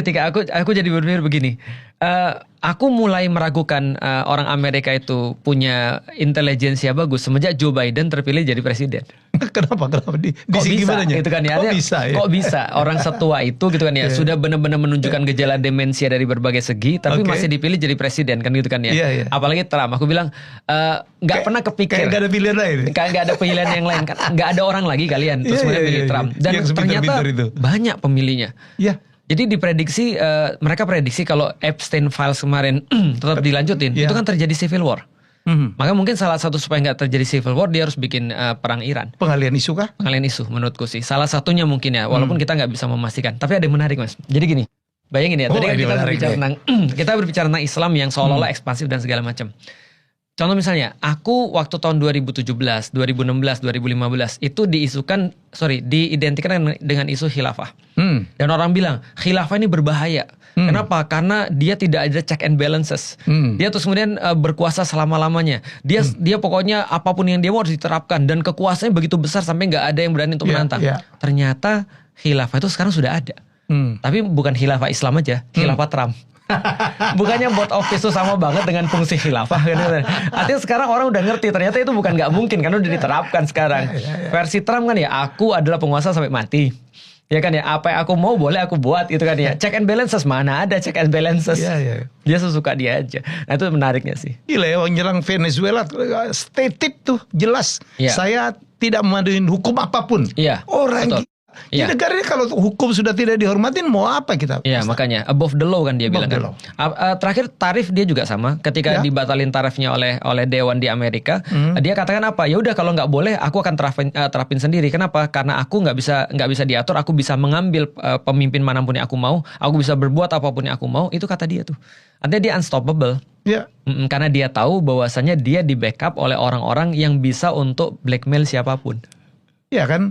ketika aku jadi berpikir begini, aku mulai meragukan orang Amerika itu punya intelijensia bagus semenjak Joe Biden terpilih jadi presiden. Kenapa di Kok segi bisa mananya? gitu kan ya? Kok Artinya, bisa ya? Kok bisa orang setua itu gitu kan ya sudah benar-benar menunjukkan gejala demensia dari berbagai segi, tapi masih dipilih jadi presiden kan gitu kan ya? Iya. Apalagi Trump, aku bilang nggak pernah kepikir. Kayak gak ada pilihan lain. Kayak nggak ada pilihan yang lain kan? Nggak ada orang lagi kalian terus kemudian pilih Trump dan Yang ternyata itu. banyak pemilihnya. Iya. Jadi diprediksi mereka prediksi kalau Epstein Files kemarin tetap dilanjutin, itu kan terjadi civil war. Maka mungkin salah satu supaya nggak terjadi civil war dia harus bikin perang Iran. Pengalian isu kah? Pengalian isu menurutku sih. Salah satunya mungkin ya, walaupun kita nggak bisa memastikan. Tapi ada yang menarik Mas. Jadi gini, bayangin ya, tadi kan kita berbicara tentang Islam yang seolah-olah ekspansif dan segala macam. Contoh misalnya, aku waktu tahun 2017, 2016, 2015 itu diidentikan dengan isu khilafah. Dan orang bilang, khilafah ini berbahaya. Kenapa? Karena dia tidak ada check and balances. Dia terus kemudian berkuasa selama-lamanya. Dia pokoknya apapun yang dia mau harus diterapkan. Dan kekuasaannya begitu besar sampai nggak ada yang berani untuk menantang. Ternyata khilafah itu sekarang sudah ada. Tapi bukan khilafah Islam aja, khilafah Trump. Bukannya board of peace itu sama banget dengan fungsi khilafah kan? Artinya sekarang orang udah ngerti ternyata itu bukan nggak mungkin karena udah diterapkan sekarang. Versi Trump kan ya, aku adalah penguasa sampai mati. Ya kan ya, apa yang aku mau boleh aku buat gitu kan ya. Check and balances, mana ada check and balances. Dia sesuka dia aja. Nah itu menariknya sih. Gila ya, orang nyerang Venezuela stated tuh jelas. Saya tidak memanduin hukum apapun. Orang di negara ini kalau hukum sudah tidak dihormatin, mau apa kita? Iya, makanya above the law kan dia bilang kan. Terakhir tarif dia juga sama. Ketika dibatalin tarifnya oleh Dewan di Amerika, dia katakan apa? Ya udah kalau nggak boleh, aku akan terapin sendiri. Kenapa? Karena aku nggak bisa diatur. Aku bisa mengambil pemimpin manapun yang aku mau. Aku bisa berbuat apapun yang aku mau. Itu kata dia tuh. Artinya dia unstoppable. Karena dia tahu bahwasannya dia di backup oleh orang-orang yang bisa untuk blackmail siapapun. Iya kan?